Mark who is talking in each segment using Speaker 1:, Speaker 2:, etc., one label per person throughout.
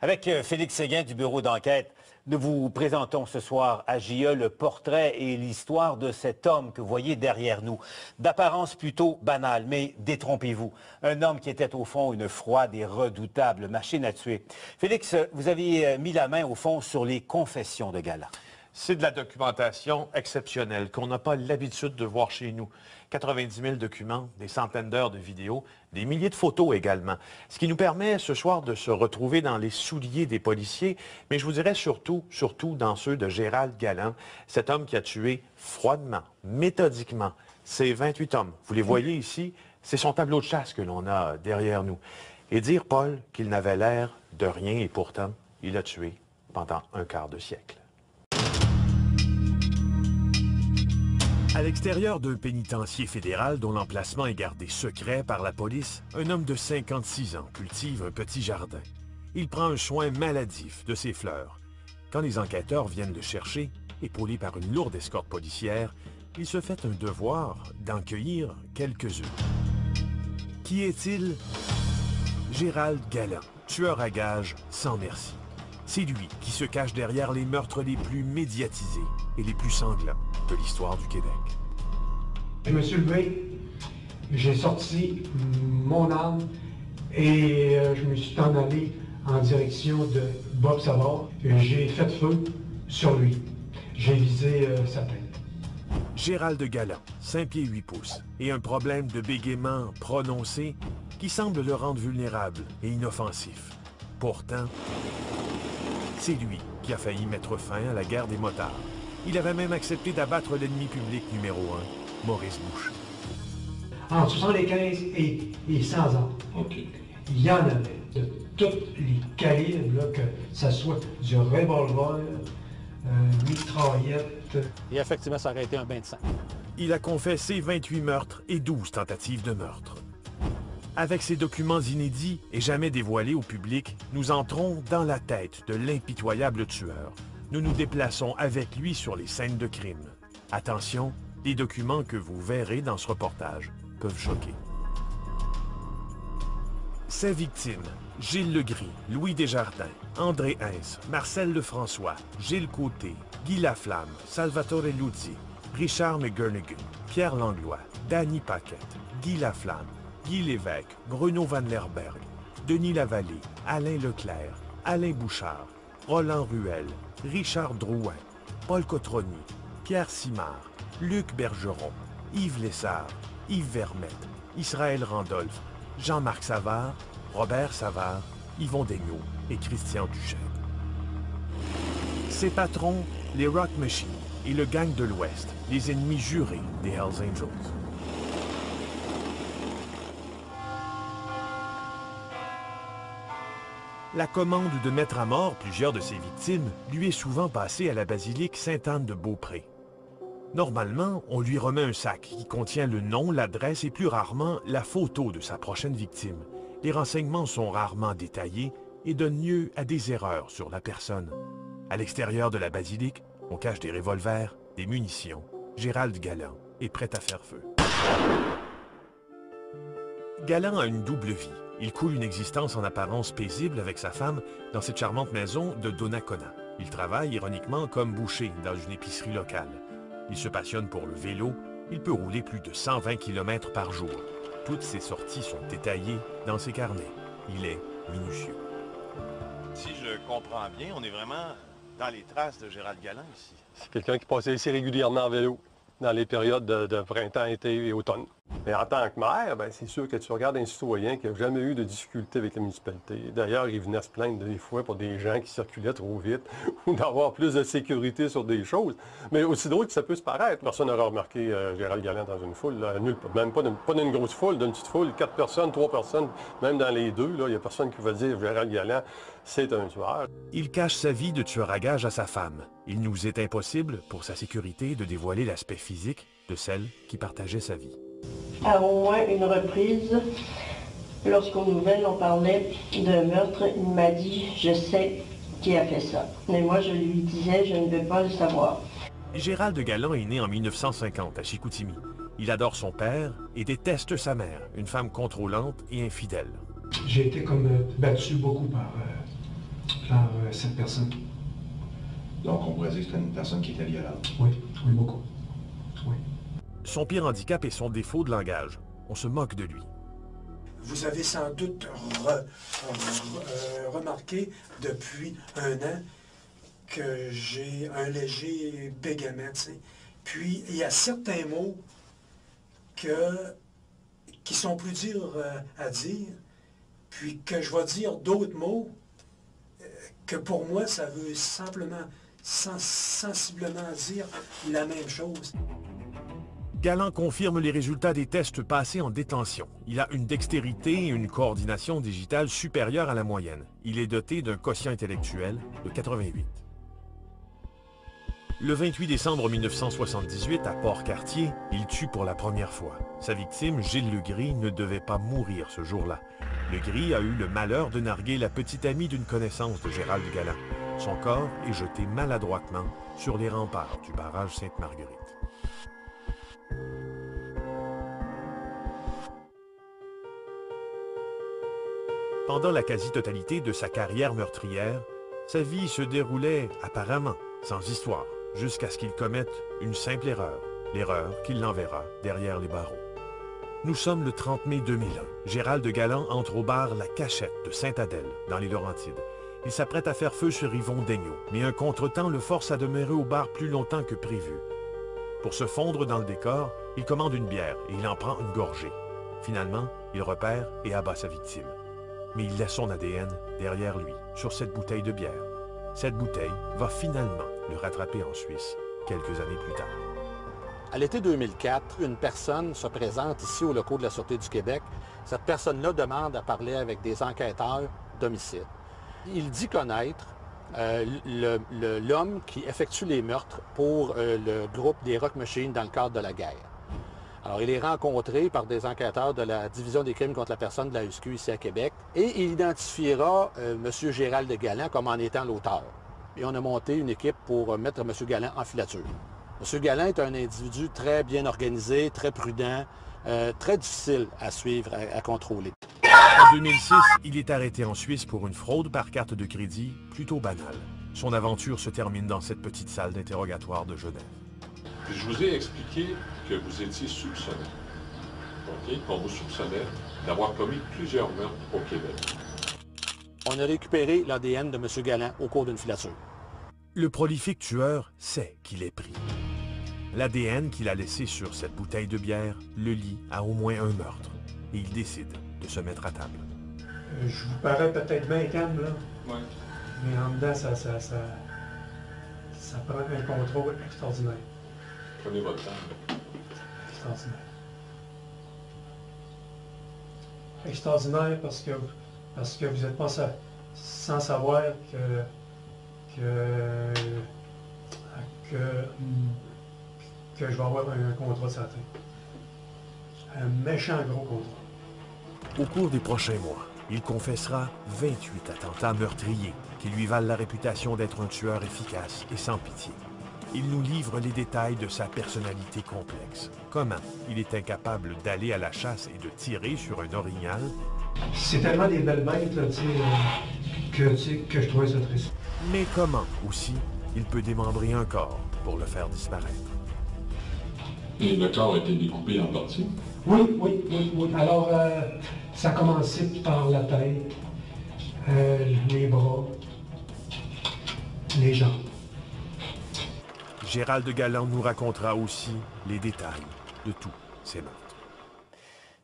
Speaker 1: Avec Félix Séguin du bureau d'enquête, nous vous présentons ce soir à JE le portrait et l'histoire de cet homme que vous voyez derrière nous. D'apparence plutôt banale, mais détrompez-vous. Un homme qui était au fond une froide et redoutable machine à tuer. Félix, vous avez mis la main au fond sur les confessions de Galan.
Speaker 2: C'est de la documentation exceptionnelle qu'on n'a pas l'habitude de voir chez nous. 90 000 documents, des centaines d'heures de vidéos, des milliers de photos également. Ce qui nous permet ce soir de se retrouver dans les souliers des policiers, mais je vous dirais surtout dans ceux de Gérald Galland, cet homme qui a tué froidement, méthodiquement, ces 28 hommes. Vous les voyez ici, c'est son tableau de chasse que l'on a derrière nous. Et dire, Paul, qu'il n'avait l'air de rien et pourtant, il a tué pendant un quart de siècle.
Speaker 3: À l'extérieur d'un pénitencier fédéral dont l'emplacement est gardé secret par la police, un homme de 56 ans cultive un petit jardin. Il prend un soin maladif de ses fleurs. Quand les enquêteurs viennent le chercher, épaulé par une lourde escorte policière, il se fait un devoir d'en cueillir quelques-uns. Qui est-il? Gérald Galland, tueur à gages sans merci. C'est lui qui se cache derrière les meurtres les plus médiatisés et les plus sanglants de l'histoire du Québec.
Speaker 4: Je me suis levé, j'ai sorti mon arme et je me suis en allé en direction de Bob Savard. J'ai fait feu sur lui. J'ai visé sa tête.
Speaker 3: Gérald Galland, 5 pieds 8 pouces, et un problème de bégaiement prononcé qui semble le rendre vulnérable et inoffensif. Pourtant, c'est lui qui a failli mettre fin à la guerre des motards. Il avait même accepté d'abattre l'ennemi public numéro 1, Maurice Boucher.
Speaker 4: Entre 75 et 100 ans, il y en avait de tous les calibres, là, que ce soit du revolver, mitraillette.
Speaker 5: Et effectivement, ça aurait été un bain de sang.
Speaker 3: Il a confessé 28 meurtres et 12 tentatives de meurtre. Avec ces documents inédits et jamais dévoilés au public, nous entrons dans la tête de l'impitoyable tueur. Nous nous déplaçons avec lui sur les scènes de crime. Attention, les documents que vous verrez dans ce reportage peuvent choquer. Ses victimes, Gilles Legris, Louis Desjardins, André Hens, Marcel Lefrançois, Gilles Côté, Guy Laflamme, Salvatore Luzzi, Richard McGurnigan, Pierre Langlois, Danny Paquette, Guy Laflamme, Guy Lévesque, Bruno Van Lerberg, Denis Lavallée, Alain Leclerc, Alain Bouchard, Roland Ruel, Richard Drouin, Paul Cotroni, Pierre Simard, Luc Bergeron, Yves Lessard, Yves Vermette, Israël Randolph, Jean-Marc Savard, Robert Savard, Yvon Daigneault et Christian Duchesne. Ses patrons, les Rock Machine et le Gang de l'Ouest, les ennemis jurés des Hells Angels. La commande de mettre à mort plusieurs de ses victimes lui est souvent passée à la basilique Sainte-Anne-de-Beaupré. Normalement, on lui remet un sac qui contient le nom, l'adresse et plus rarement la photo de sa prochaine victime. Les renseignements sont rarement détaillés et donnent lieu à des erreurs sur la personne. À l'extérieur de la basilique, on cache des revolvers, des munitions. Gérald Galland est prêt à faire feu. Galland a une double vie. Il coule une existence en apparence paisible avec sa femme dans cette charmante maison de Donnacona. Il travaille ironiquement comme boucher dans une épicerie locale. Il se passionne pour le vélo. Il peut rouler plus de 120 km par jour. Toutes ses sorties sont détaillées dans ses carnets. Il est minutieux.
Speaker 2: Si je comprends bien, on est vraiment dans les traces de Gérald Galland ici.
Speaker 6: C'est quelqu'un qui passait ici régulièrement en vélo dans les périodes de printemps, été et automne. Mais en tant que maire, c'est sûr que tu regardes un citoyen qui n'a jamais eu de difficulté avec la municipalité. D'ailleurs, il venait se plaindre des fois pour des gens qui circulaient trop vite ou d'avoir plus de sécurité sur des choses. Mais aussi drôle que ça peut se paraître. Personne n'aura remarqué Gérald Galland dans une foule, même pas d'une grosse foule, d'une petite foule, 4 personnes, 3 personnes, même dans les deux, il n'y a personne qui va dire Gérald Galland, c'est un tueur.
Speaker 3: Il cache sa vie de tueur à gages à sa femme. Il nous est impossible, pour sa sécurité, de dévoiler l'aspect physique de celle qui partageait sa vie.
Speaker 7: À au moins une reprise, lorsqu'aux nouvelles on parlait de meurtre, il m'a dit « Je sais qui a fait ça ». Mais moi je lui disais « Je ne veux pas le savoir ».
Speaker 3: Gérald Galland est né en 1950 à Chicoutimi. Il adore son père et déteste sa mère, une femme contrôlante et infidèle.
Speaker 4: J'ai été comme battu beaucoup 7 personnes.
Speaker 8: Donc, on pourrait dire que c'est une personne qui était violente.
Speaker 4: Oui, oui, beaucoup. Oui.
Speaker 3: Son pire handicap est son défaut de langage. On se moque de lui.
Speaker 4: Vous avez sans doute remarqué depuis un an que j'ai un léger bégaiement, tu sais. Puis, il y a certains mots qui sont plus durs à dire, puis que je vais dire d'autres mots que pour moi, ça veut simplement, sensiblement dire la même chose.
Speaker 3: Galland confirme les résultats des tests passés en détention. Il a une dextérité et une coordination digitale supérieures à la moyenne. Il est doté d'un quotient intellectuel de 88. Le 28 décembre 1978, à Port-Cartier, il tue pour la première fois. Sa victime, Gilles Legris, ne devait pas mourir ce jour-là. Legris a eu le malheur de narguer la petite amie d'une connaissance de Gérald Galland. Son corps est jeté maladroitement sur les remparts du barrage Sainte-Marguerite. Pendant la quasi-totalité de sa carrière meurtrière, sa vie se déroulait apparemment sans histoire, jusqu'à ce qu'il commette une simple erreur, l'erreur qui l'enverra derrière les barreaux. Nous sommes le 30 mai 2001. Gérald Galland entre au bar La Cachette de Sainte-Adèle, dans les Laurentides. Il s'apprête à faire feu sur Yvon Daigneault, mais un contretemps le force à demeurer au bar plus longtemps que prévu. Pour se fondre dans le décor, il commande une bière et il en prend une gorgée. Finalement, il repère et abat sa victime. Mais il laisse son ADN derrière lui, sur cette bouteille de bière. Cette bouteille va finalement le rattraper en Suisse, quelques années plus tard.
Speaker 5: À l'été 2004, une personne se présente ici aux locaux de la Sûreté du Québec. Cette personne-là demande à parler avec des enquêteurs d'homicide. Il dit connaître l'homme qui effectue les meurtres pour le groupe des Rock Machines dans le cadre de la guerre. Alors, il est rencontré par des enquêteurs de la Division des crimes contre la personne de la SQ ici à Québec et il identifiera M. Gérald Galland comme en étant l'auteur. Et on a monté une équipe pour mettre M. Galland en filature. M. Galland est un individu très bien organisé, très prudent, très difficile à suivre, à contrôler.
Speaker 3: En 2006, il est arrêté en Suisse pour une fraude par carte de crédit plutôt banale. Son aventure se termine dans cette petite salle d'interrogatoire de Genève.
Speaker 9: Puis je vous ai expliqué que vous étiez soupçonné. OK? Qu'on vous soupçonnait d'avoir commis plusieurs meurtres au Québec.
Speaker 5: On a récupéré l'ADN de M. Galland au cours d'une filature.
Speaker 3: Le prolifique tueur sait qu'il est pris. L'ADN qu'il a laissé sur cette bouteille de bière le lie à au moins un meurtre. Et il décide de se mettre à table.
Speaker 4: Je vous parais peut-être bien calme, là.
Speaker 9: Oui.
Speaker 4: Mais en dedans, ça prend un contrôle extraordinaire.
Speaker 9: Prenez votre temps.
Speaker 4: Extraordinaire. Extraordinaire parce que vous n'êtes pas sans savoir que je vais avoir un contrat de sa tête. Un méchant gros contrat.
Speaker 3: Au cours des prochains mois, il confessera 28 attentats meurtriers qui lui valent la réputation d'être un tueur efficace et sans pitié. Il nous livre les détails de sa personnalité complexe. Comment il est incapable d'aller à la chasse et de tirer sur un orignal.
Speaker 4: C'est tellement des belles bêtes là, que je trouvais ça triste.
Speaker 3: Mais comment aussi il peut démembrer un corps pour le faire disparaître.
Speaker 9: Et le corps a été découpé en parties?
Speaker 4: Oui. Alors, ça a commencé par la tête, les bras, les jambes.
Speaker 3: Gérald Galland nous racontera aussi les détails de tous ces meurtres.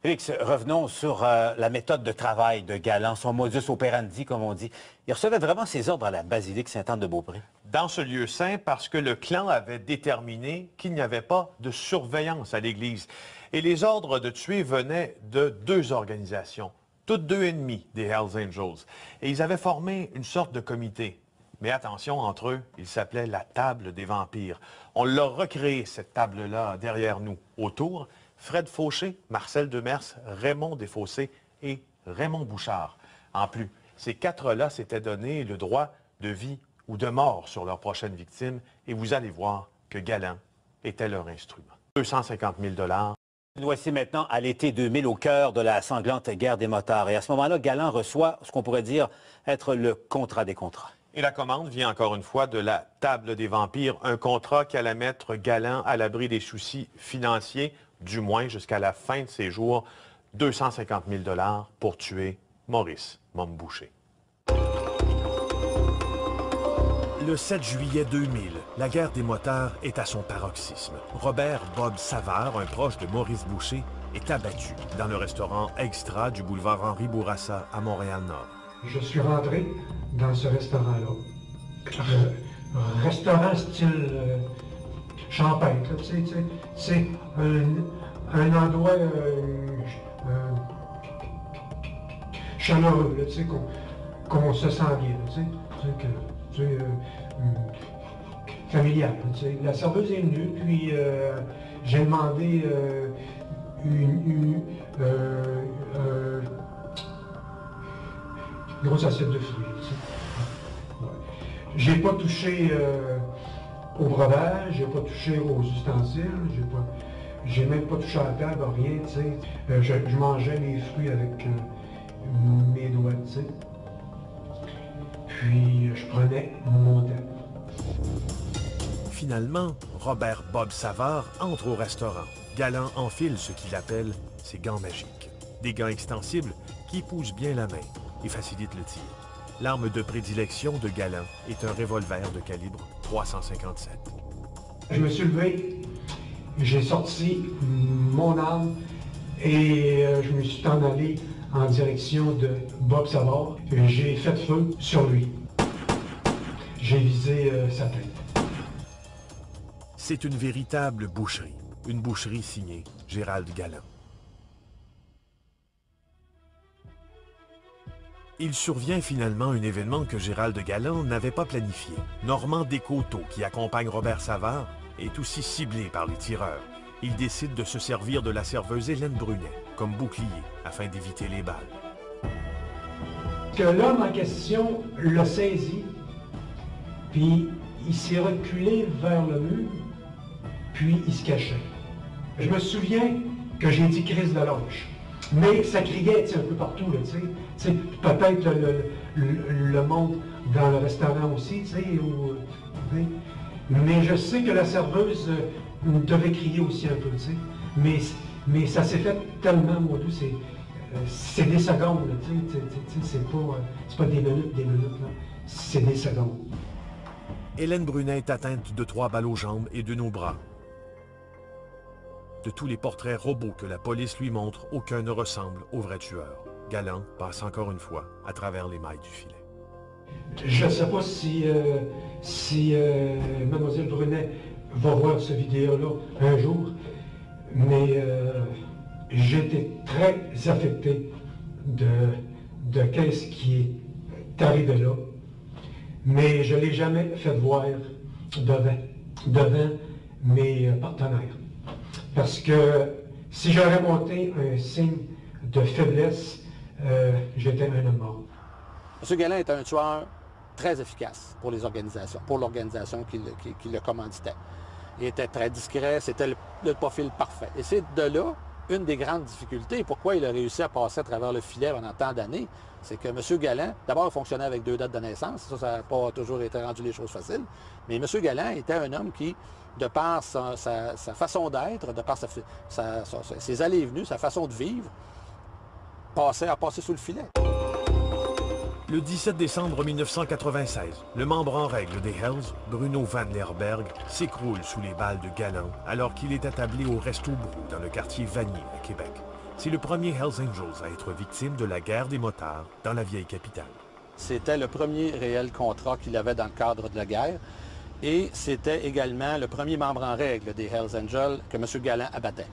Speaker 1: Félix, revenons sur la méthode de travail de Galland, son modus operandi, comme on dit. Il recevait vraiment ses ordres à la basilique Sainte-Anne-de-Beaupré.
Speaker 2: Dans ce lieu saint, parce que le clan avait déterminé qu'il n'y avait pas de surveillance à l'église. Et les ordres de tuer venaient de deux organisations, toutes deux ennemies des Hells Angels. Et ils avaient formé une sorte de comité. Mais attention, entre eux, il s'appelait la table des vampires. On l'a recréé, cette table-là, derrière nous. Autour, Fred Fauché, Marcel Demers, Raymond Desfossés et Raymond Bouchard. En plus, ces quatre-là s'étaient donné le droit de vie ou de mort sur leur prochaine victime, et vous allez voir que Galland était leur instrument. 250 000 $,
Speaker 1: Voici maintenant à l'été 2000, au cœur de la sanglante guerre des motards. Et à ce moment-là, Galland reçoit ce qu'on pourrait dire être le contrat des contrats.
Speaker 2: Et la commande vient encore une fois de la table des vampires, un contrat qui allait mettre Galland à l'abri des soucis financiers, du moins jusqu'à la fin de ses jours, 250 000 $ pour tuer Maurice Momboucher.
Speaker 3: Le 7 juillet 2000, la guerre des motards est à son paroxysme. Robert Bob Savard, un proche de Maurice Boucher, est abattu dans le restaurant Extra du boulevard Henri Bourassa à Montréal-Nord.
Speaker 4: Je suis rentré dans ce restaurant-là. Restaurant style champêtre, tu sais, c'est un endroit chaleureux, là, tu sais, qu'on se sent bien, tu sais, familial. Tu sais. La serveuse est venue, puis j'ai demandé une grosse assiette de fruits. Tu sais. Ouais. J'ai pas touché au breuvage, j'ai pas touché aux ustensiles, j'ai même pas touché à la table, rien. Tu sais. Je mangeais les fruits avec mes doigts, tu sais. Puis je prenais mon temps.
Speaker 3: Finalement, Robert Bob Savard entre au restaurant. Galland enfile ce qu'il appelle ses gants magiques. Des gants extensibles qui poussent bien la main et facilitent le tir. L'arme de prédilection de Galland est un revolver de calibre 357.
Speaker 4: Je me suis levé, j'ai sorti mon arme et je me suis en allé en direction de Bob Savard. J'ai fait feu sur lui. J'ai visé sa tête.
Speaker 3: C'est une véritable boucherie. Une boucherie signée Gérald Galland. Il survient finalement un événement que Gérald Galland n'avait pas planifié. Normand Descoteaux, qui accompagne Robert Savard, est aussi ciblé par les tireurs. Il décide de se servir de la serveuse Hélène Brunet comme bouclier afin d'éviter les balles.
Speaker 4: Que l'homme en question l'a saisi, puis il s'est reculé vers le mur, puis il se cachait. Je me souviens que j'ai dit crise de lâche, mais ça criait un peu partout, là, tu sais, peut-être le monde dans le restaurant aussi, tu sais, mais je sais que la serveuse devait crier aussi un peu, tu sais, mais ça s'est fait tellement, moi, tout, c'est des secondes, tu sais, c'est pas des minutes, là, c'est des secondes.
Speaker 3: Hélène Brunet est atteinte de 3 balles aux jambes et 2 aux bras. De tous les portraits robots que la police lui montre, aucun ne ressemble au vrai tueur. Galland passe encore une fois à travers les mailles du filet.
Speaker 4: Je ne sais pas si Mlle Brunet va voir cette vidéo-là un jour, mais j'ai été très affecté de qu'est-ce qui est arrivé là. Mais je ne l'ai jamais fait voir devant mes partenaires. Parce que si j'aurais monté un signe de faiblesse, j'étais un homme mort.
Speaker 5: M. Galland est un tueur très efficace pour les organisations, pour l'organisation qui le commanditait. Il était très discret, c'était le profil parfait. Et c'est de là une des grandes difficultés. Pourquoi il a réussi à passer à travers le filet pendant tant d'années, c'est que M. Galland, d'abord, il fonctionnait avec 2 dates de naissance. Ça n'a pas toujours été rendu les choses faciles. Mais M. Galland était un homme qui, de par sa façon d'être, de par ses allées et venues, sa façon de vivre, a passé sous le filet.
Speaker 3: Le 17 décembre 1996, le membre en règle des Hells, Bruno Van Lerberg, s'écroule sous les balles de Galland alors qu'il est attablé au Resto Brou dans le quartier Vanier à Québec. C'est le premier Hells Angels à être victime de la guerre des motards dans la vieille capitale.
Speaker 5: C'était le premier réel contrat qu'il avait dans le cadre de la guerre et c'était également le premier membre en règle des Hells Angels que M. Galland abattait.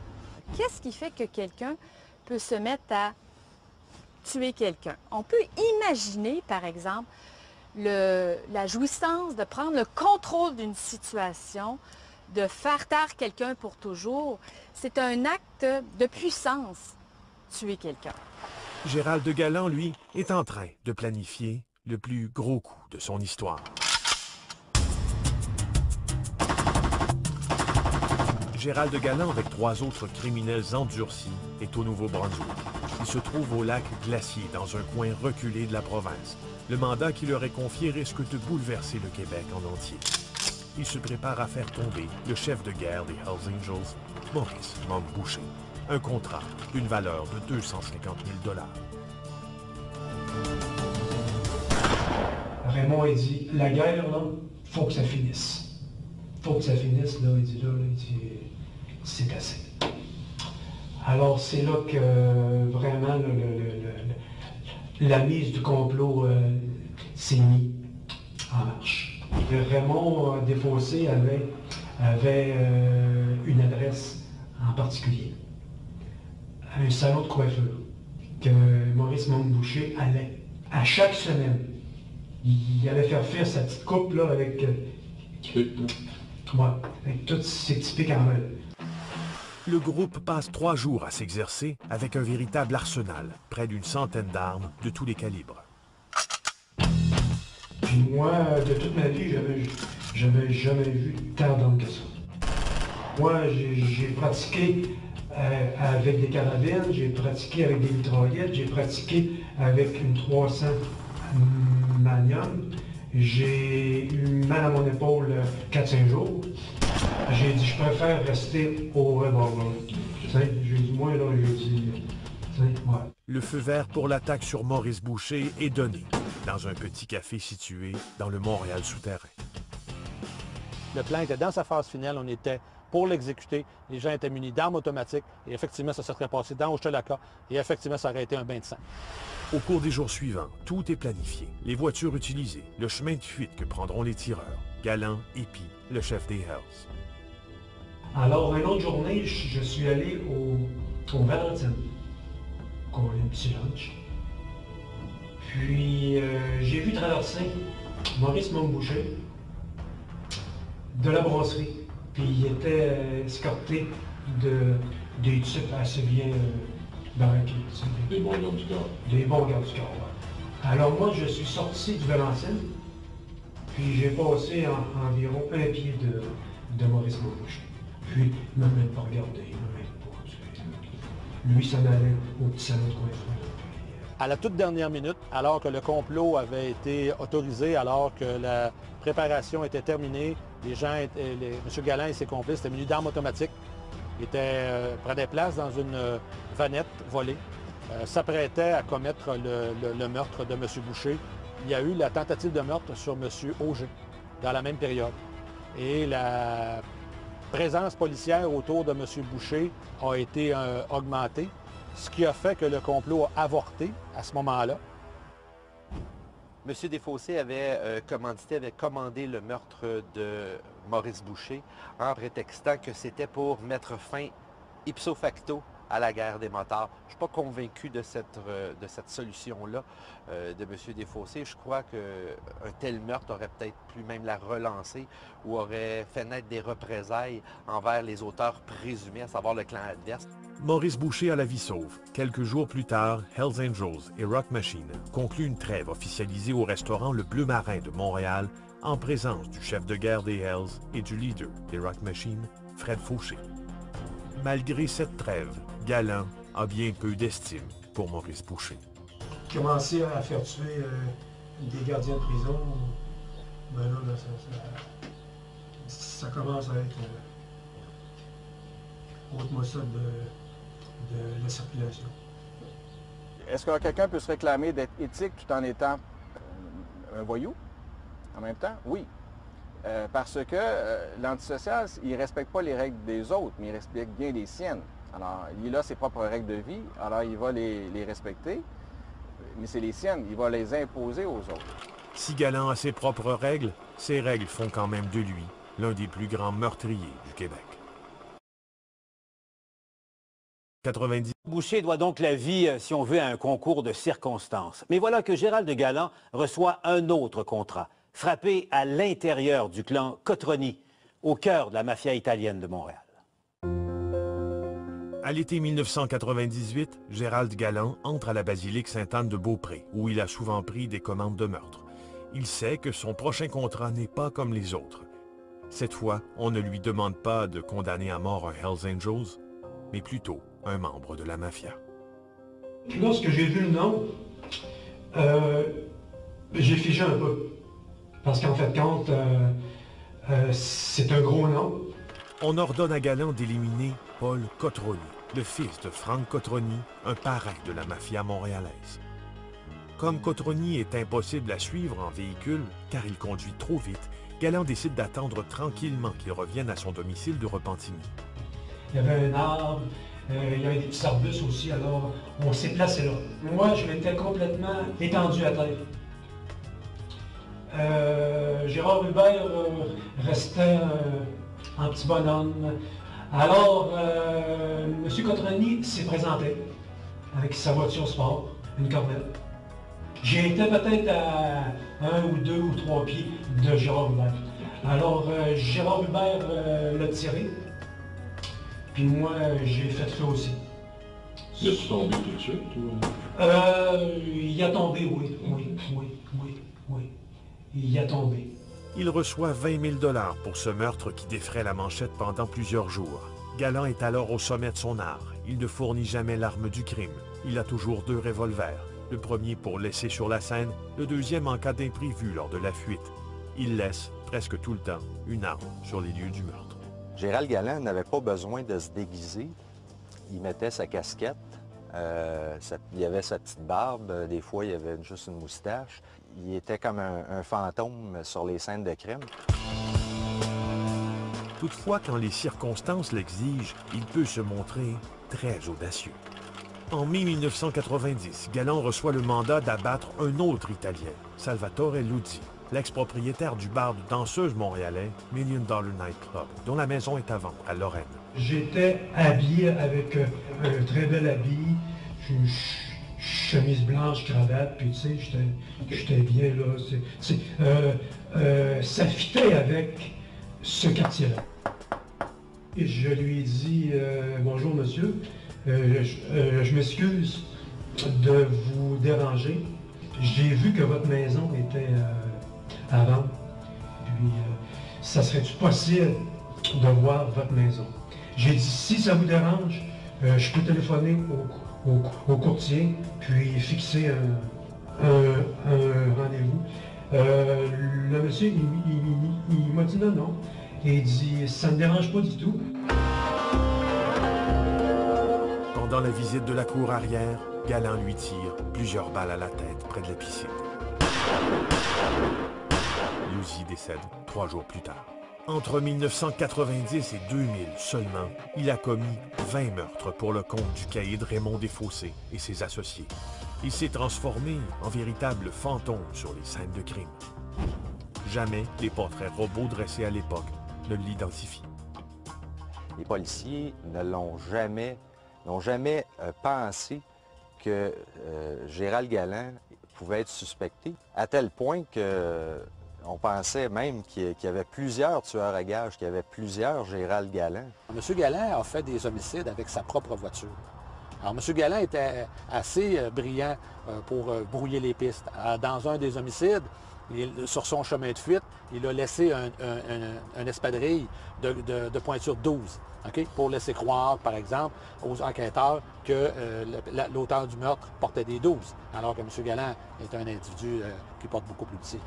Speaker 10: Qu'est-ce qui fait que quelqu'un peut se mettre à tuer quelqu'un? On peut imaginer, par exemple, la jouissance de prendre le contrôle d'une situation, de faire taire quelqu'un pour toujours. C'est un acte de puissance, tuer quelqu'un.
Speaker 3: Gérald Galland, lui, est en train de planifier le plus gros coup de son histoire. Gérald Galland, avec 3 autres criminels endurcis, est au Nouveau-Brunswick. Il se trouve au lac Glacier, dans un coin reculé de la province. Le mandat qui leur est confié risque de bouleverser le Québec en entier. Il se prépare à faire tomber le chef de guerre des Hells Angels, Maurice Mom Boucher. Un contrat d'une valeur de 250 000 $.
Speaker 4: Raymond, il dit, la guerre, là, faut que ça finisse. Faut que ça finisse, là, il dit, c'est assez. Alors, c'est là que vraiment la mise du complot s'est mise en marche. Raymond Desfossés avait une adresse en particulier, un salon de coiffure, que Maurice Mom Boucher allait à chaque semaine. Il allait faire sa petite coupe là, avec tous ces petits pics en veille.
Speaker 3: Le groupe passe 3 jours à s'exercer avec un véritable arsenal, près d'une centaine d'armes de tous les calibres.
Speaker 4: Puis moi, de toute ma vie, j'avais jamais vu tant d'armes que ça. Moi, j'ai pratiqué avec des carabines, j'ai pratiqué avec des mitraillettes, j'ai pratiqué avec une 300 Magnum. J'ai eu mal à mon épaule 4-5 jours. J'ai dit, je préfère rester au revolver. J'ai dit, moi, là, j'ai dit, ouais.
Speaker 3: Le feu vert pour l'attaque sur Maurice Boucher est donné dans un petit café situé dans le Montréal souterrain.
Speaker 5: Le plan était dans sa phase finale, on était pour l'exécuter. Les gens étaient munis d'armes automatiques et effectivement, ça se serait passé dans Hochelaga et effectivement, ça aurait été un bain de sang.
Speaker 3: Au cours des jours suivants, tout est planifié. Les voitures utilisées, le chemin de fuite que prendront les tireurs, Galland épie le chef des Hells.
Speaker 4: Alors, une autre journée, je suis allé au Valentine, qu'on a un petit lunch. Puis, j'ai vu traverser Maurice Mom Boucher de la brasserie. Puis, il était escorté des types assez bien baraqués.
Speaker 9: Des bons gardes du corps.
Speaker 4: Des bons gardes du corps, ouais. Alors, moi, je suis sorti du Valentine, puis j'ai passé environ un pied de Maurice Mom Boucher. Puis, il ne m'a même pas regardé, il m'a même pas. Lui, s'en allait au petit salon de coiffure.
Speaker 5: À la toute dernière minute, alors que le complot avait été autorisé, alors que la préparation était terminée, M. Galland et ses complices étaient munis d'armes automatiques, prenaient place dans une vanette volée, s'apprêtaient à commettre le meurtre de M. Boucher. Il y a eu la tentative de meurtre sur M. Auger dans la même période. Et la présence policière autour de M. Boucher a été augmentée, ce qui a fait que le complot a avorté à ce moment-là.
Speaker 11: M. Desfossés avait commandé le meurtre de Maurice Boucher en prétextant que c'était pour mettre fin ipso facto à la guerre des motards. Je ne suis pas convaincu de cette solution-là de M. Desfossés. Je crois qu'un tel meurtre aurait peut-être pu même la relancer ou aurait fait naître des représailles envers les auteurs présumés, à savoir le clan adverse.
Speaker 3: Maurice Boucher a la vie sauve. Quelques jours plus tard, Hells Angels et Rock Machine concluent une trêve officialisée au restaurant Le Bleu Marin de Montréal en présence du chef de guerre des Hells et du leader des Rock Machine, Fred Fauché. Malgré cette trêve, Galland a bien peu d'estime pour Maurice Boucher.
Speaker 4: Commencer à faire tuer des gardiens de prison, ben là, ça commence à être autre ça de la circulation.
Speaker 12: Est-ce que quelqu'un peut se réclamer d'être éthique tout en étant un voyou en même temps? Oui. Parce que l'antisocial, il ne respecte pas les règles des autres, mais il respecte bien les siennes. Alors, il a ses propres règles de vie, alors il va les respecter, mais c'est les siennes, il va les imposer aux autres.
Speaker 3: Si Galland a ses propres règles, ces règles font quand même de lui l'un des plus grands meurtriers du Québec. 90.
Speaker 1: Boucher doit donc la vie, si on veut, à un concours de circonstances. Mais voilà que Gérald Galland reçoit un autre contrat, frappé à l'intérieur du clan Cotroni, au cœur de la mafia italienne de Montréal.
Speaker 3: À l'été 1998, Gérald Galland entre à la basilique Sainte-Anne-de-Beaupré, où il a souvent pris des commandes de meurtre. Il sait que son prochain contrat n'est pas comme les autres. Cette fois, on ne lui demande pas de condamner à mort un Hells Angels, mais plutôt un membre de la mafia.
Speaker 4: Lorsque j'ai vu le nom, j'ai figé un peu. Parce qu'en fait, compte, c'est un gros nom.
Speaker 3: On ordonne à Galland d'éliminer Paul Cotroni, le fils de Frank Cotroni, un parrain de la mafia montréalaise. Comme Cotroni est impossible à suivre en véhicule, car il conduit trop vite, Galland décide d'attendre tranquillement qu'il revienne à son domicile de Repentigny.
Speaker 4: Il y avait un arbre, il y avait des petits arbustes aussi, alors on s'est placé là. Moi, je m'étais complètement étendu à terre. Gérard Hubert restait en petit bonhomme. Alors, M. Cotroni s'est présenté avec sa voiture sport, une Corvette. J'ai été peut-être à 1 ou 2 ou 3 pieds de Gérard Hubert. Alors, Gérard Hubert l'a tiré, puis moi, j'ai fait feu aussi.
Speaker 9: Il a tombé tout de suite?
Speaker 4: Il a tombé, oui. Il a tombé.
Speaker 3: Il reçoit 20 000 $ pour ce meurtre qui défraie la manchette pendant plusieurs jours. Galland est alors au sommet de son art. Il ne fournit jamais l'arme du crime. Il a toujours 2 revolvers. Le premier pour laisser sur la scène, le deuxième en cas d'imprévu lors de la fuite. Il laisse, presque tout le temps, une arme sur les lieux du meurtre.
Speaker 11: Gérald Galland n'avait pas besoin de se déguiser. Il mettait sa casquette, il y avait sa petite barbe, des fois il y avait juste une moustache. Il était comme un fantôme sur les scènes de crime.
Speaker 3: Toutefois, quand les circonstances l'exigent, il peut se montrer très audacieux. En mai 1990, Galland reçoit le mandat d'abattre un autre Italien, Salvatore Luzzi, l'ex-propriétaire du bar de danseuses montréalais $1 Million Night Club, dont la maison est à vendre à Lorraine.
Speaker 4: J'étais habillé avec un très bel habit, une chemise blanche, cravate, puis tu sais, j'étais bien là. Ça fitait avec ce quartier-là. Et je lui ai dit bonjour monsieur, je m'excuse de vous déranger. J'ai vu que votre maison était à vendre. Puis, ça serait-tu possible de voir votre maison? J'ai dit, si ça vous dérange, je peux téléphoner au courtier, puis fixer un rendez-vous. Le monsieur, il m'a dit non. Et il dit, ça ne me dérange pas du tout.
Speaker 3: Pendant la visite de la cour arrière, Galland lui tire plusieurs balles à la tête près de la piscine. Luzzi décède 3 jours plus tard. Entre 1990 et 2000 seulement, il a commis 20 meurtres pour le compte du caïd Raymond Desfossés et ses associés. Il s'est transformé en véritable fantôme sur les scènes de crime. Jamais les portraits robots dressés à l'époque ne l'identifient.
Speaker 11: Les policiers n'ont jamais pensé que Gérald Galland pouvait être suspecté, à tel point qu'on pensait même qu'il y avait plusieurs tueurs à gages, qu'il y avait plusieurs Gérald Galland.
Speaker 5: M. Galland a fait des homicides avec sa propre voiture. Alors, M. Galland était assez brillant pour brouiller les pistes. Dans un des homicides, sur son chemin de fuite, il a laissé un espadrille de pointure 12, okay, pour laisser croire, par exemple, aux enquêteurs que l'auteur du meurtre portait des 12, alors que M. Galland est un individu qui porte beaucoup plus petit.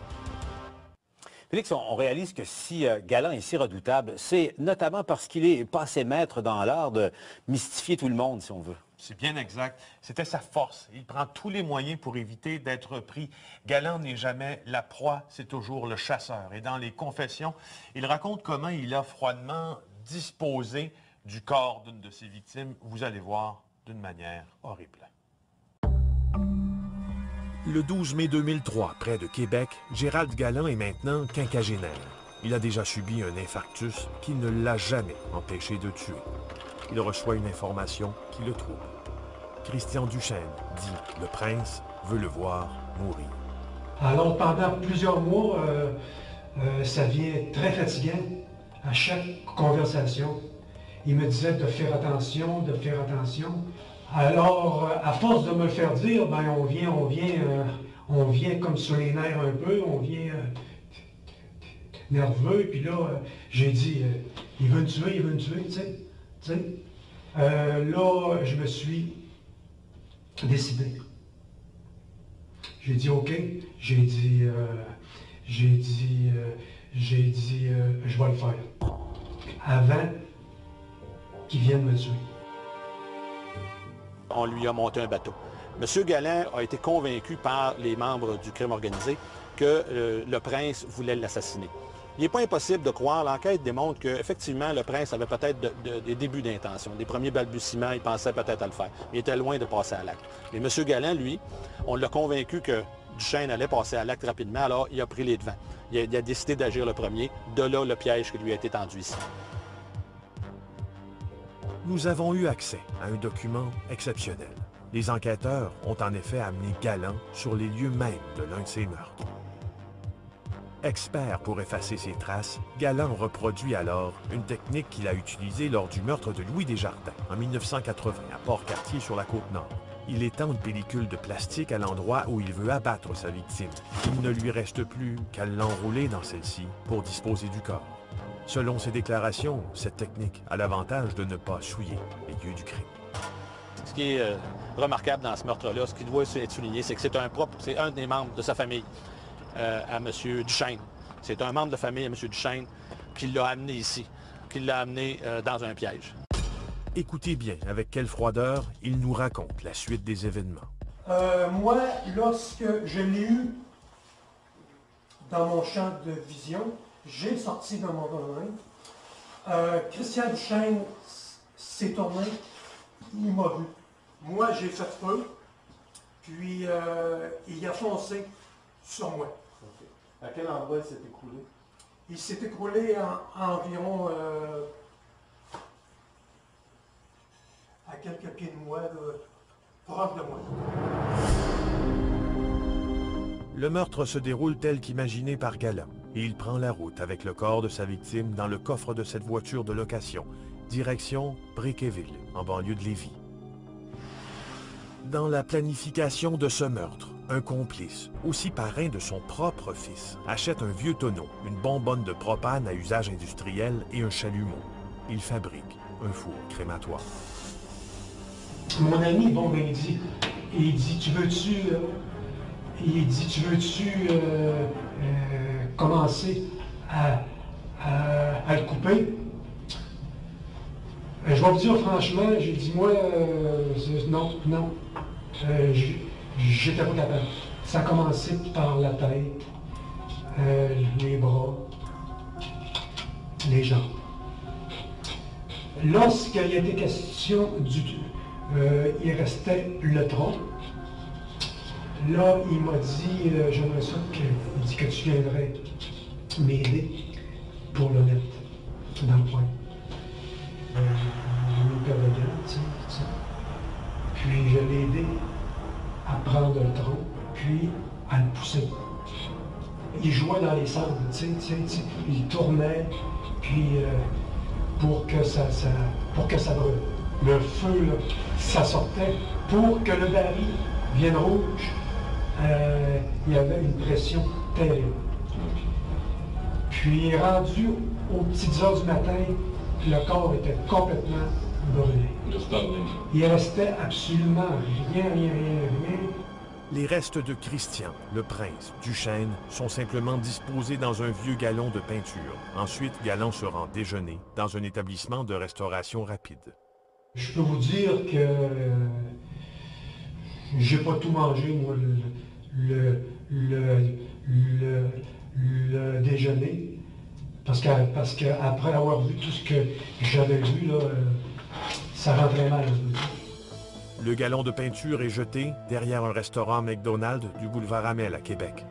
Speaker 1: Félix, on réalise que si Galland est si redoutable, c'est notamment parce qu'il est passé maître dans l'art de mystifier tout le monde, si on veut.
Speaker 2: C'est bien exact. C'était sa force. Il prend tous les moyens pour éviter d'être pris. Galland n'est jamais la proie, c'est toujours le chasseur. Et dans les confessions, il raconte comment il a froidement disposé du corps d'une de ses victimes. Vous allez voir, d'une manière horrible.
Speaker 3: Le 12 mai 2003, près de Québec, Gérald Galland est maintenant quinquagénaire. Il a déjà subi un infarctus qui ne l'a jamais empêché de tuer. Il reçoit une information qui le trouble. Christian Duchesne dit « Le prince veut le voir mourir ».
Speaker 4: Alors, pendant plusieurs mois, ça devient très fatigant à chaque conversation. Il me disait de faire attention, de faire attention. Alors, à force de me le faire dire, ben, on vient comme sur les nerfs un peu, on vient nerveux, puis là, j'ai dit, il veut me tuer, tu sais. Là, je me suis décidé. J'ai dit, OK, j'ai dit, je vais le faire. Avant qu'il vienne me tuer.
Speaker 5: On lui a monté un bateau. M. Galland a été convaincu par les membres du crime organisé que le prince voulait l'assassiner. Il n'est pas impossible de croire, l'enquête démontre qu'effectivement, le prince avait peut-être des débuts d'intention, des premiers balbutiements, il pensait peut-être à le faire, mais il était loin de passer à l'acte. Mais M. Galland, lui, on l'a convaincu que Duchesne allait passer à l'acte rapidement, alors il a pris les devants. Il a décidé d'agir le premier, de là le piège qui lui a été tendu ici.
Speaker 3: Nous avons eu accès à un document exceptionnel. Les enquêteurs ont en effet amené Galland sur les lieux mêmes de l'un de ces meurtres. Expert pour effacer ses traces, Galland reproduit alors une technique qu'il a utilisée lors du meurtre de Louis Desjardins en 1980 à Port-Cartier sur la Côte-Nord. Il étend une pellicule de plastique à l'endroit où il veut abattre sa victime. Il ne lui reste plus qu'à l'enrouler dans celle-ci pour disposer du corps. Selon ses déclarations, cette technique a l'avantage de ne pas souiller les lieux du crime.
Speaker 5: Ce qui est remarquable dans ce meurtre-là, ce qui doit être souligné, c'est que c'est un des membres de sa famille à M. Duchesne. C'est un membre de famille à M. Duchesne qui l'a amené ici, qui l'a amené dans un piège.
Speaker 3: Écoutez bien avec quelle froideur il nous raconte la suite des événements.
Speaker 4: Moi, lorsque je l'ai eu dans mon champ de vision, j'ai sorti de mon domaine. Christian Duchesne s'est tourné, il m'a vu. Moi, j'ai fait feu, puis il a foncé sur moi.
Speaker 12: Okay. À quel endroit il s'est écroulé?
Speaker 4: Il s'est écroulé environ à quelques pieds de moi, proche de moi.
Speaker 3: Le meurtre se déroule tel qu'imaginé par Galland et il prend la route avec le corps de sa victime dans le coffre de cette voiture de location, direction Bréquéville, en banlieue de Lévis. Dans la planification de ce meurtre, un complice, aussi parrain de son propre fils, achète un vieux tonneau, une bonbonne de propane à usage industriel et un chalumeau. Il fabrique un four crématoire.
Speaker 4: Mon ami, bon, ben, il dit, tu veux-tu commencer à le couper? Je vais vous dire franchement, j'ai dit, moi, non, j'étais pas capable. Ça a commencé par la tête, les bras, les jambes. Lorsqu'il y a été question il restait le tronc. Là, il m'a dit, j'aimerais ça que tu viendrais m'aider pour le mettre dans le point. J'ai mis une paire de gants, tu sais. Puis je l'ai aidé à prendre le tronc, puis à le pousser. Il jouait dans les cendres, tu sais. Il tournait, puis pour que ça brûle. Le feu, là, ça sortait pour que le baril vienne rouge. Il y avait une pression terrible. Puis rendu aux petites heures du matin, le corps était complètement brûlé. Il restait absolument rien.
Speaker 3: Les restes de Christian, le prince, Duchesne, sont simplement disposés dans un vieux galon de peinture. Ensuite, Galland se rend déjeuner dans un établissement de restauration rapide.
Speaker 4: Je peux vous dire que j'ai pas tout mangé, moi, le déjeuner, parce qu'après avoir vu tout ce que j'avais vu, là, ça rentrait mal.
Speaker 3: Le galon de peinture est jeté derrière un restaurant McDonald's du boulevard Amel à Québec.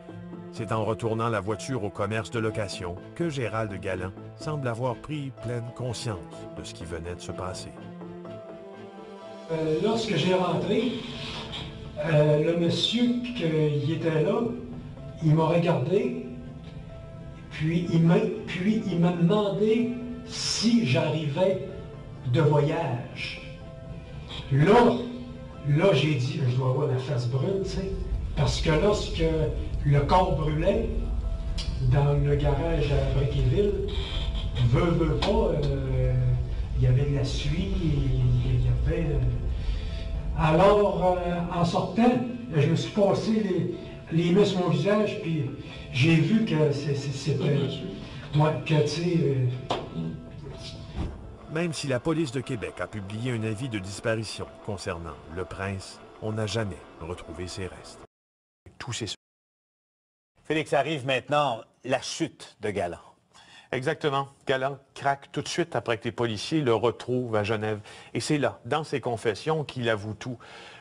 Speaker 3: C'est en retournant la voiture au commerce de location que Gérald Galland semble avoir pris pleine conscience de ce qui venait de se passer.
Speaker 4: Lorsque j'ai rentré, le monsieur qui était là, il m'a regardé, puis il m'a demandé si j'arrivais de voyage. Là, j'ai dit, je dois avoir la face brune, tu sais, parce que lorsque le corps brûlait, dans le garage à Briqueville, veut pas, il y avait de la suie, il y avait... Alors, en sortant, je me suis passé les mains sur mon visage, puis j'ai vu que c'était... Moi, que tu sais...
Speaker 3: Même si la police de Québec a publié un avis de disparition concernant le prince, on n'a jamais retrouvé ses restes.
Speaker 2: Tous ces...
Speaker 1: Félix, arrive maintenant la chute de Galland.
Speaker 2: Exactement. Galland craque tout de suite après que les policiers le retrouvent à Genève. Et c'est là, dans ses confessions, qu'il avoue tout.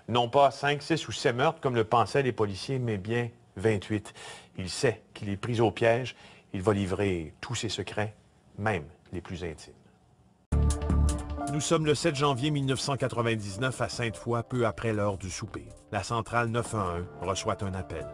Speaker 2: Non pas 5, 6 ou 7 meurtres, comme le pensaient les policiers, mais bien 28. Il sait qu'il est pris au piège. Il va livrer tous ses secrets, même les plus intimes.
Speaker 3: Nous sommes le 7 janvier 1999 à Sainte-Foy, peu après l'heure du souper. La centrale 911 reçoit un appel.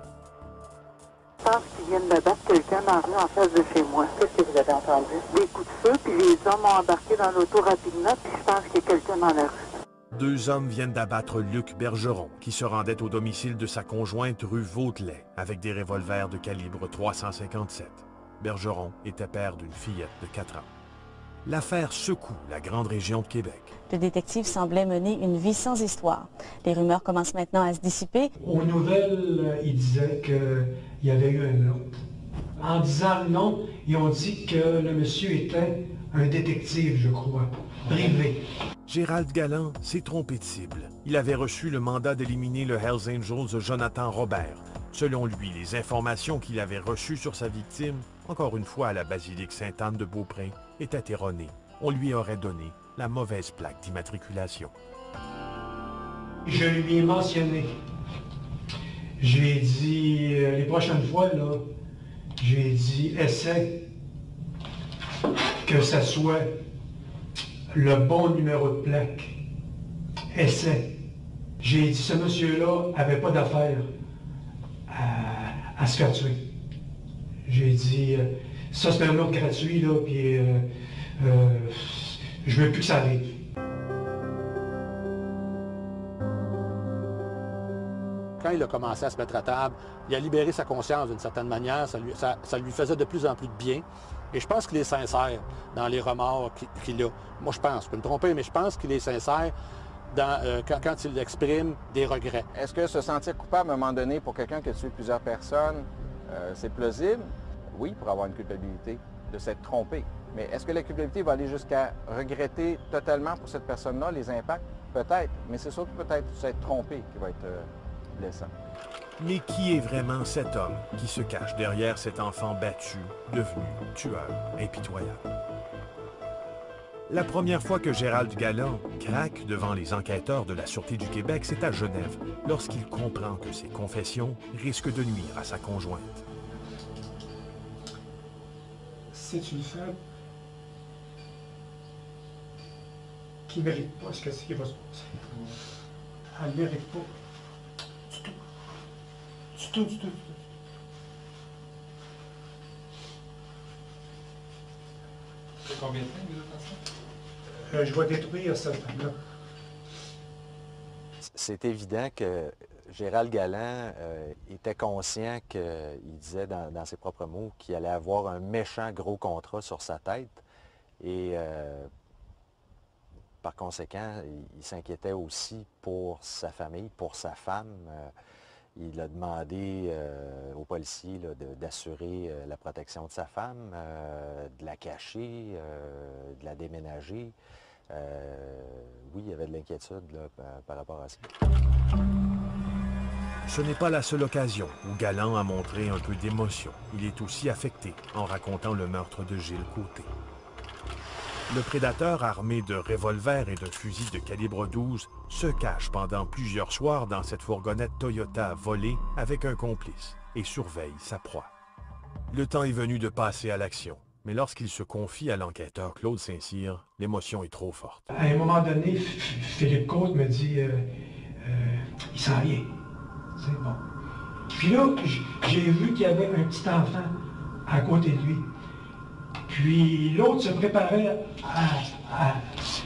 Speaker 13: Je pense qu'ils viennent de battre quelqu'un dans la rue en face de chez moi. Qu'est-ce que vous avez entendu? Des coups de feu, puis les hommes ont embarqué dans l'auto rapidement, puis je pense qu'il y a quelqu'un dans la rue.
Speaker 3: 2 hommes viennent d'abattre Luc Bergeron, qui se rendait au domicile de sa conjointe rue Vautelet, avec des revolvers de calibre 357. Bergeron était père d'une fillette de 4 ans. L'affaire secoue la grande région de Québec.
Speaker 14: Le détective semblait mener une vie sans histoire. Les rumeurs commencent maintenant à se dissiper.
Speaker 4: Aux nouvelles, il disait qu'il y avait eu un meurtre. En disant non, ils ont dit que le monsieur était un détective, je crois, privé.
Speaker 3: Gérald Galland s'est trompé de cible. Il avait reçu le mandat d'éliminer le Hells Angels de Jonathan Robert. Selon lui, les informations qu'il avait reçues sur sa victime, encore une fois à la basilique Sainte-Anne de Beaupré, étaient erronées. On lui aurait donné la mauvaise plaque d'immatriculation.
Speaker 4: Je lui ai mentionné. J'ai dit, les prochaines fois, là, j'ai dit, essaie que ça soit le bon numéro de plaque. Essaie. J'ai dit, ce monsieur-là n'avait pas d'affaire à se faire tuer. J'ai dit, ça c'est un meurtre gratuit, là, puis je veux plus que ça arrive.
Speaker 5: Quand il a commencé à se mettre à table, il a libéré sa conscience d'une certaine manière, ça lui faisait de plus en plus de bien. Et je pense qu'il est sincère dans les remords qu'il a. Moi, je pense, je peux me tromper, mais je pense qu'il est sincère quand il exprime des regrets.
Speaker 12: Est-ce que se sentir coupable à un moment donné pour quelqu'un qui a tué plusieurs personnes, c'est plausible? Oui, pour avoir une culpabilité de s'être trompé. Mais est-ce que la culpabilité va aller jusqu'à regretter totalement pour cette personne-là les impacts? Peut-être, mais c'est surtout peut-être s'être trompé qui va être blessant.
Speaker 3: Mais qui est vraiment cet homme qui se cache derrière cet enfant battu, devenu tueur impitoyable? La première fois que Gérald Galland craque devant les enquêteurs de la Sûreté du Québec, c'est à Genève, lorsqu'il comprend que ses confessions risquent de nuire à sa conjointe.
Speaker 4: C'est une femme qui ne mérite pas ce qui va se passer. Elle ne mérite pas du tout. Du tout, du tout, du tout.
Speaker 8: Ça fait combien de temps que vous êtes ensemble?
Speaker 4: Je vais détruire cette femme-là.
Speaker 11: C'est évident que Gérald Galland était conscient qu'il disait dans ses propres mots qu'il allait avoir un méchant gros contrat sur sa tête. Et par conséquent, il s'inquiétait aussi pour sa famille, pour sa femme. Il a demandé aux policiers d'assurer la protection de sa femme, de la cacher, de la déménager. Oui, il y avait de l'inquiétude par rapport à ça.
Speaker 3: Ce n'est pas la seule occasion où Galland a montré un peu d'émotion. Il est aussi affecté en racontant le meurtre de Gilles Côté. Le prédateur armé de revolvers et de fusils de calibre 12 se cache pendant plusieurs soirs dans cette fourgonnette Toyota volée avec un complice et surveille sa proie. Le temps est venu de passer à l'action, mais lorsqu'il se confie à l'enquêteur Claude Saint-Cyr, l'émotion est trop forte.
Speaker 4: À un moment donné, Philippe Côte me dit il s'en vient. C'est bon. Puis là, j'ai vu qu'il y avait un petit enfant à côté de lui. Puis l'autre se préparait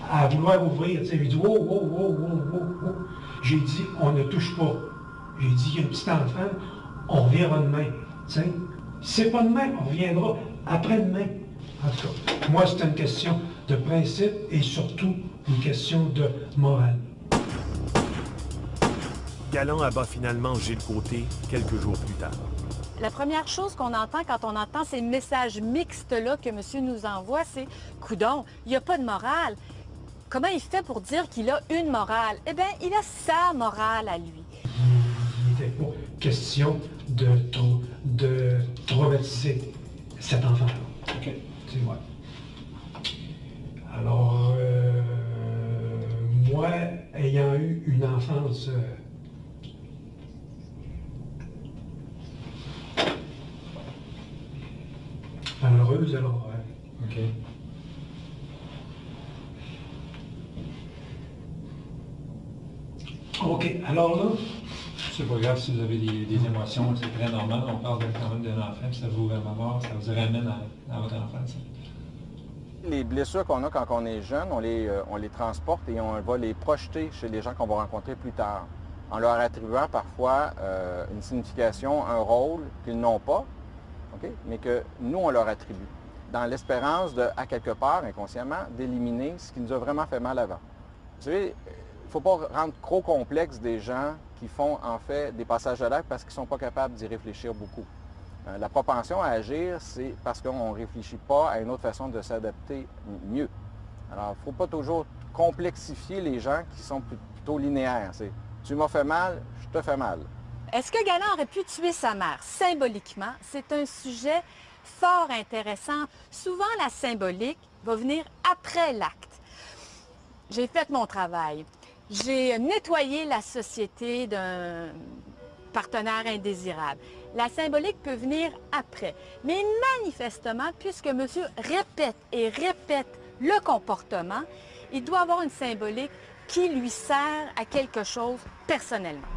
Speaker 4: à vouloir ouvrir. Il dit wow, wow, wow, wow, wow, wow. J'ai dit on ne touche pas. J'ai dit il y a un petit enfant, on revient demain. C'est pas demain, on reviendra après-demain. En tout cas, moi, c'est une question de principe et surtout une question de morale.
Speaker 3: Galland abat finalement Gilles Côté quelques jours plus tard.
Speaker 10: La première chose qu'on entend quand on entend ces messages mixtes-là que monsieur nous envoie, c'est « Coudon, il n'y a pas de morale. » Comment il fait pour dire qu'il a une morale? Eh bien, il a sa morale à lui.
Speaker 4: Il n'était pas question de traumatiser cet enfant-là. OK, c'est moi. Alors, moi, ayant eu une enfance malheureuse, alors... OK. OK, alors là...
Speaker 15: C'est pas grave si vous avez des émotions, c'est très normal. On parle quand même d'un enfant, puis ça vous ouvre à mort, ça vous ramène à votre enfance.
Speaker 12: Les blessures qu'on a quand on est jeune, on les transporte et on va les projeter chez les gens qu'on va rencontrer plus tard, en leur attribuant parfois une signification, un rôle qu'ils n'ont pas, okay, mais que nous, on leur attribue, dans l'espérance de, à quelque part, inconsciemment, d'éliminer ce qui nous a vraiment fait mal avant. Vous savez, il ne faut pas rendre trop complexe des gens qui font en fait des passages à l'acte parce qu'ils ne sont pas capables d'y réfléchir beaucoup. La propension à agir, c'est parce qu'on ne réfléchit pas à une autre façon de s'adapter mieux. Alors, il ne faut pas toujours complexifier les gens qui sont plutôt linéaires. C'est « tu m'as fait mal, je te fais mal ».
Speaker 10: Est-ce que Galland aurait pu tuer sa mère symboliquement? C'est un sujet fort intéressant. Souvent, la symbolique va venir après l'acte. J'ai fait mon travail. J'ai nettoyé la société d'un partenaire indésirable. La symbolique peut venir après. Mais manifestement, puisque monsieur répète et répète le comportement, il doit avoir une symbolique qui lui sert à quelque chose personnellement.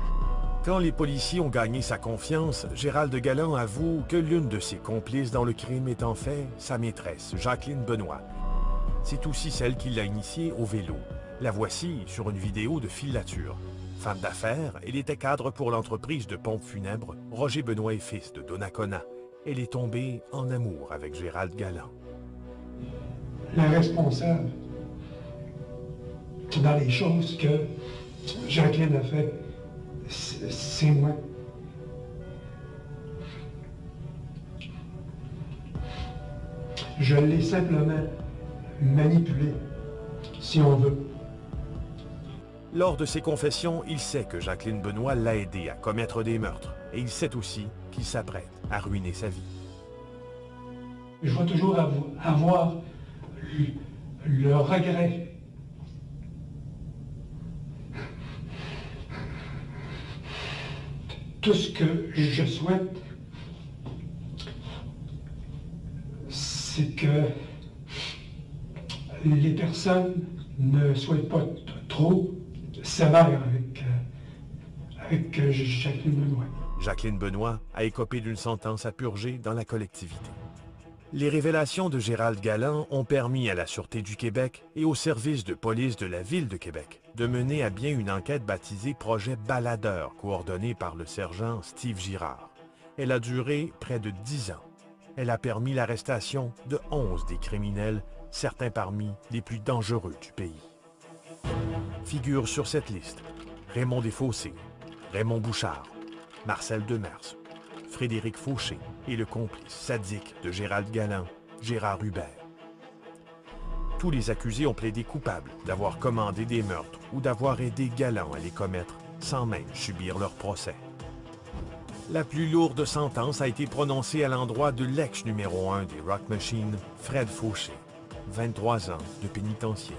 Speaker 3: Quand les policiers ont gagné sa confiance, Gérald Galland avoue que l'une de ses complices dans le crime est en fait sa maîtresse, Jacqueline Benoît. C'est aussi celle qui l'a initiée au vélo. La voici sur une vidéo de filature. Femme d'affaires, elle était cadre pour l'entreprise de pompes funèbres Roger Benoît et Fils de Donnacona. Elle est tombée en amour avec Gérald Galland.
Speaker 4: La responsable dans les choses que Jacqueline a fait, c'est moi. Je l'ai simplement manipulé, si on veut.
Speaker 3: Lors de ses confessions, il sait que Jacqueline Benoît l'a aidé à commettre des meurtres et il sait aussi qu'il s'apprête à ruiner sa vie.
Speaker 4: Je vais toujours avoir le regret tout ce que je souhaite, c'est que les personnes ne soient pas trop sévères avec Jacqueline Benoît.
Speaker 3: Jacqueline Benoît a écopé d'une sentence à purger dans la collectivité. Les révélations de Gérald Galland ont permis à la Sûreté du Québec et au service de police de la Ville de Québec de mener à bien une enquête baptisée Projet Baladeur, coordonnée par le sergent Steve Girard. Elle a duré près de 10 ans. Elle a permis l'arrestation de 11 des criminels, certains parmi les plus dangereux du pays. Figurent sur cette liste Raymond Desfossés, Raymond Bouchard, Marcel Demers, Frédéric Fauché et le complice sadique de Gérald Galland, Gérard Hubert. Tous les accusés ont plaidé coupables d'avoir commandé des meurtres ou d'avoir aidé Galland à les commettre sans même subir leur procès. La plus lourde sentence a été prononcée à l'endroit de l'ex numéro 1 des Rock Machines, Fred Fauché, 23 ans de pénitencier.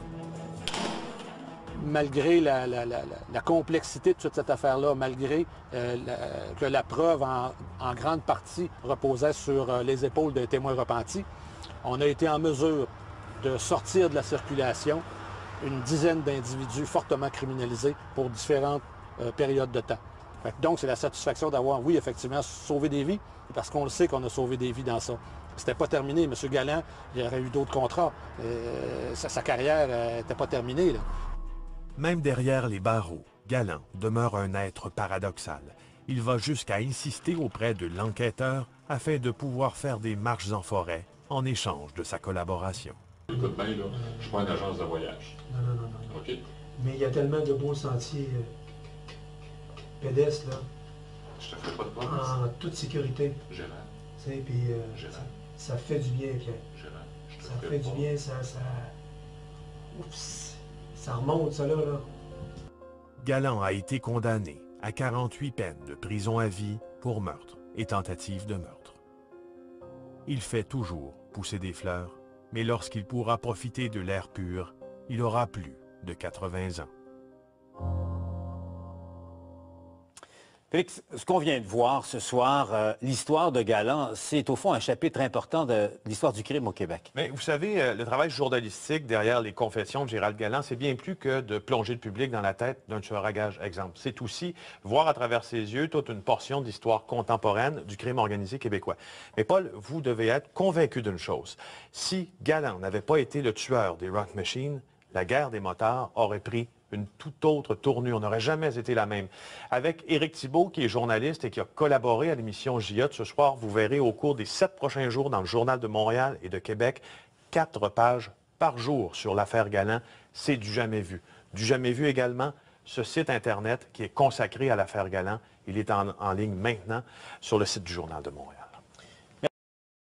Speaker 5: Malgré la complexité de toute cette affaire-là, malgré que la preuve en grande partie reposait sur les épaules d'un témoin repenti, on a été en mesure de sortir de la circulation une dizaine d'individus fortement criminalisés pour différentes périodes de temps. Donc, c'est la satisfaction d'avoir, oui, effectivement, sauvé des vies, parce qu'on le sait qu'on a sauvé des vies dans ça. C'était pas terminé. M. Galland, il y aurait eu d'autres contrats. Sa carrière n'était pas terminée, là.
Speaker 3: Même derrière les barreaux, Galland demeure un être paradoxal. Il va jusqu'à insister auprès de l'enquêteur afin de pouvoir faire des marches en forêt en échange de sa collaboration.
Speaker 9: Écoute bien, là, je ne suis pas une agence de voyage.
Speaker 4: Non.
Speaker 9: OK?
Speaker 4: Mais il y a tellement de beaux sentiers pédestres, là.
Speaker 9: Je te fais pas de promesses.
Speaker 4: En toute sécurité.
Speaker 9: Gérard.
Speaker 4: Tu sais, puis ça fait du bien, Pierre.
Speaker 9: Gérard, je te
Speaker 4: Ça
Speaker 9: fais
Speaker 4: fait du
Speaker 9: pas.
Speaker 4: bien, Oups, ça remonte, ça, là.
Speaker 3: Galland a été condamné à 48 peines de prison à vie pour meurtre et tentative de meurtre. Il fait toujours pousser des fleurs, mais lorsqu'il pourra profiter de l'air pur, il aura plus de 80 ans.
Speaker 1: Félix, ce qu'on vient de voir ce soir, l'histoire de Galland, c'est au fond un chapitre important de l'histoire du crime au Québec.
Speaker 2: Mais vous savez, le travail journalistique derrière les confessions de Gérald Galland, c'est bien plus que de plonger le public dans la tête d'un tueur à gages, exemple. C'est aussi voir à travers ses yeux toute une portion d'histoire contemporaine du crime organisé québécois. Mais Paul, vous devez être convaincu d'une chose. Si Galland n'avait pas été le tueur des Rock Machines, la guerre des motards aurait pris une toute autre tournure. On n'aurait jamais été la même. Avec Éric Thibault, qui est journaliste et qui a collaboré à l'émission JA de ce soir, vous verrez au cours des 7 prochains jours dans le Journal de Montréal et de Québec, 4 pages par jour sur l'affaire Galland. C'est du jamais vu. Du jamais vu également, ce site Internet qui est consacré à l'affaire Galland. Il est en ligne maintenant sur le site du Journal de Montréal.